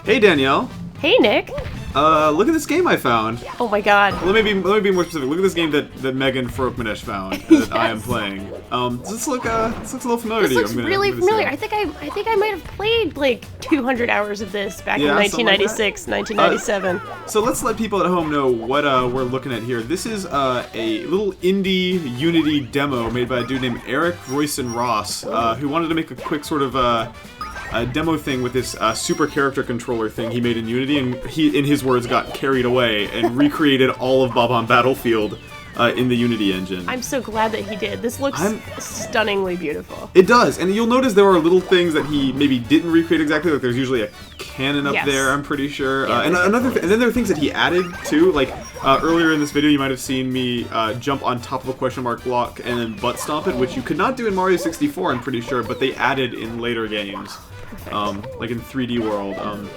Hey Danielle. Hey Nick. Look at this game I found. Oh my god. Let me be more specific. Look at this game that Megan Frokmanesh found that I am playing. This looks a little familiar to you. This looks really familiar. I think I might have played like 200 hours of this back in 1996, 1997. So let's let people at home know what we're looking at here. This is a little indie Unity demo made by a dude named Eric Royson Ross, who wanted to make a quick sort of a demo thing with this super character controller thing he made in Unity, and he, in his words, got carried away and recreated all of Bob-omb Battlefield in the Unity engine. I'm so glad that he did. This looks stunningly beautiful. It does, and you'll notice there are little things that he maybe didn't recreate exactly. Like there's usually a cannon up there, I'm pretty sure. Yeah, and then there are things that he added too. Like earlier in this video, you might have seen me jump on top of a question mark block and then butt stomp it, which you could not do in Mario 64, I'm pretty sure, but they added in later games. Like in 3D World.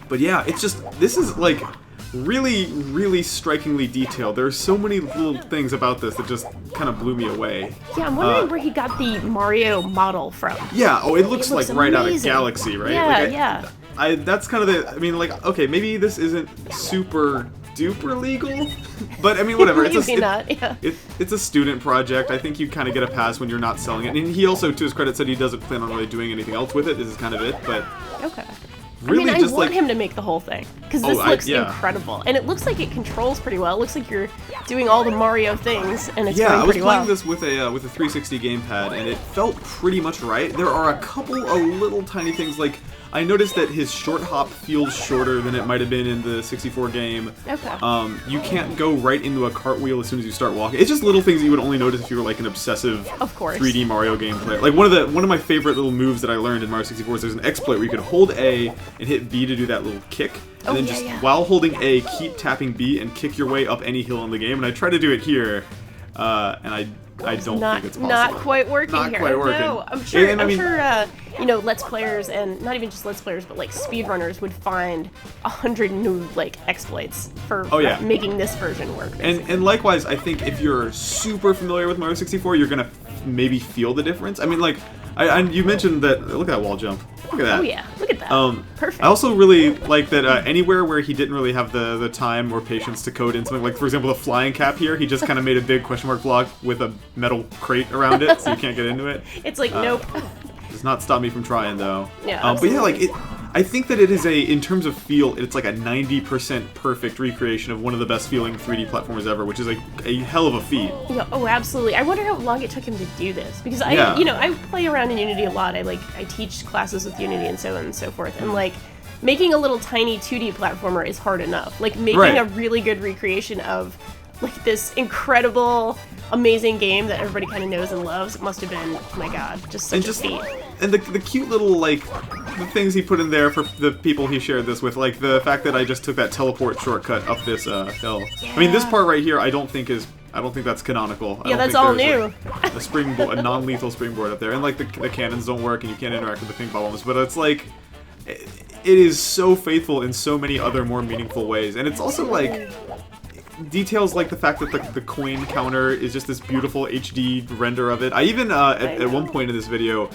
But yeah, it's just, this is like really, really strikingly detailed. There are so many little things about this that just kind of blew me away. Yeah, I'm wondering where he got the Mario model from. Yeah, it looks like right out of Galaxy, right? Yeah, like that's kind of the, I mean, like, okay, maybe this isn't super duper legal, but I mean, whatever. It's a student project. I think you kind of get a pass when you're not selling it. And he also, to his credit, said he doesn't plan on really doing anything else with it. This is kind of it, but okay. Really, I want him to make the whole thing because this looks incredible, and it looks like it controls pretty well. It looks like you're doing all the Mario things, and it's going pretty well. I was playing this with a 360 gamepad, and it felt pretty much right. There are a couple of little tiny things, like I noticed that his short hop feels shorter than it might have been in the 64 game. Okay. You can't go right into a cartwheel as soon as you start walking. It's just little things that you would only notice if you were like an obsessive 3D Mario game player. Like one of my favorite little moves that I learned in Mario 64 is there's an exploit where you could hold A and hit B to do that little kick, and then just while holding A, keep tapping B and kick your way up any hill in the game. And I try to do it here, and I don't think it's possible. Not quite working not here. Quite working. No, I'm sure. You know, Let's Players, and not even just Let's Players, but like speedrunners would find 100 new like exploits for making this version work. And likewise, I think if you're super familiar with Mario 64, you're gonna maybe feel the difference. I mean, like, you mentioned that. Look at that wall jump. Look at that. Oh yeah, look at that. Perfect. I also really like that anywhere where he didn't really have the time or patience to code in something, like for example the flying cap here, he just kind of made a big question mark block with a metal crate around it, so you can't get into it. It's like nope. Does not stop me from trying though. Yeah. But yeah, like I think that it is in terms of feel, it's like a 90% perfect recreation of one of the best feeling 3D platformers ever, which is like a hell of a feat. Yeah, oh, absolutely. I wonder how long it took him to do this, because I play around in Unity a lot. I teach classes with Unity and so on and so forth, and like making a little tiny 2D platformer is hard enough. Like making a really good recreation of like this incredible, amazing game that everybody kind of knows and loves, it must have been, oh my god, just such a feat. And the cute little, like, the things he put in there for the people he shared this with, like the fact that I just took that teleport shortcut up this hill. Yeah. I mean, this part right here, I don't think that's canonical. Yeah, that's all new. Like, a springboard, a non-lethal springboard up there, and like the cannons don't work, and you can't interact with the pink bombs. But it's like, it is so faithful in so many other more meaningful ways, and it's also like details like the fact that the coin counter is just this beautiful HD render of it. I even at one point in this video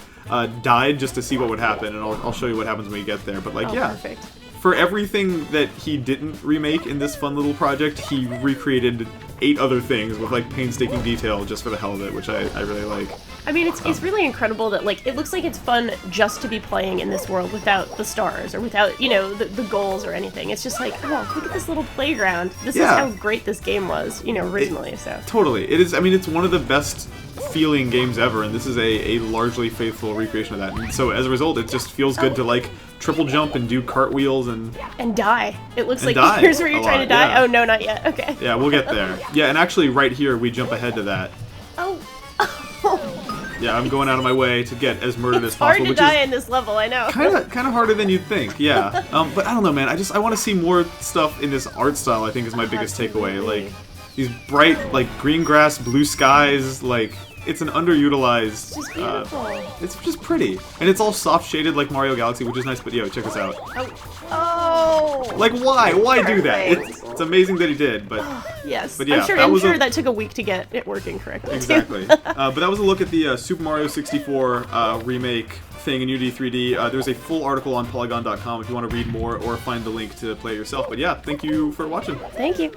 died just to see what would happen, and I'll show you what happens when we get there. But like, perfect. For everything that he didn't remake in this fun little project, he recreated 8 other things with like painstaking detail just for the hell of it, which I really like. I mean, it's really incredible that like it looks like it's fun just to be playing in this world without the stars or without the goals or anything. It's just like, oh, look at this little playground. This is how great this game was, originally. Totally, it is. I mean, it's one of the best feeling games ever, and this is a largely faithful recreation of that. And so as a result, it just feels good to like triple jump and do cartwheels and die. It looks like here's where you're trying to die. Yeah. Oh no, not yet. Okay. Yeah, we'll get there. Yeah, and actually right here we jump ahead to that. Oh. Yeah, I'm going out of my way to get as murdered as possible. It's hard to die in this level, I know. Kind of harder than you'd think, yeah. But I don't know, man. I want to see more stuff in this art style, I think, is my biggest takeaway. Like, these bright, like, green grass, blue skies, like, it's an underutilized. It's just beautiful. It's just pretty, and it's all soft shaded like Mario Galaxy, which is nice. But yo, check this out. Oh. Like why? Why do that? Perfect. It's amazing that he did, but Yes. But yeah, I'm sure that took a week to get it working correctly. exactly. But that was a look at the Super Mario 64 remake thing in Unity 3D. There's a full article on Polygon.com if you want to read more or find the link to play it yourself. But yeah, thank you for watching. Thank you.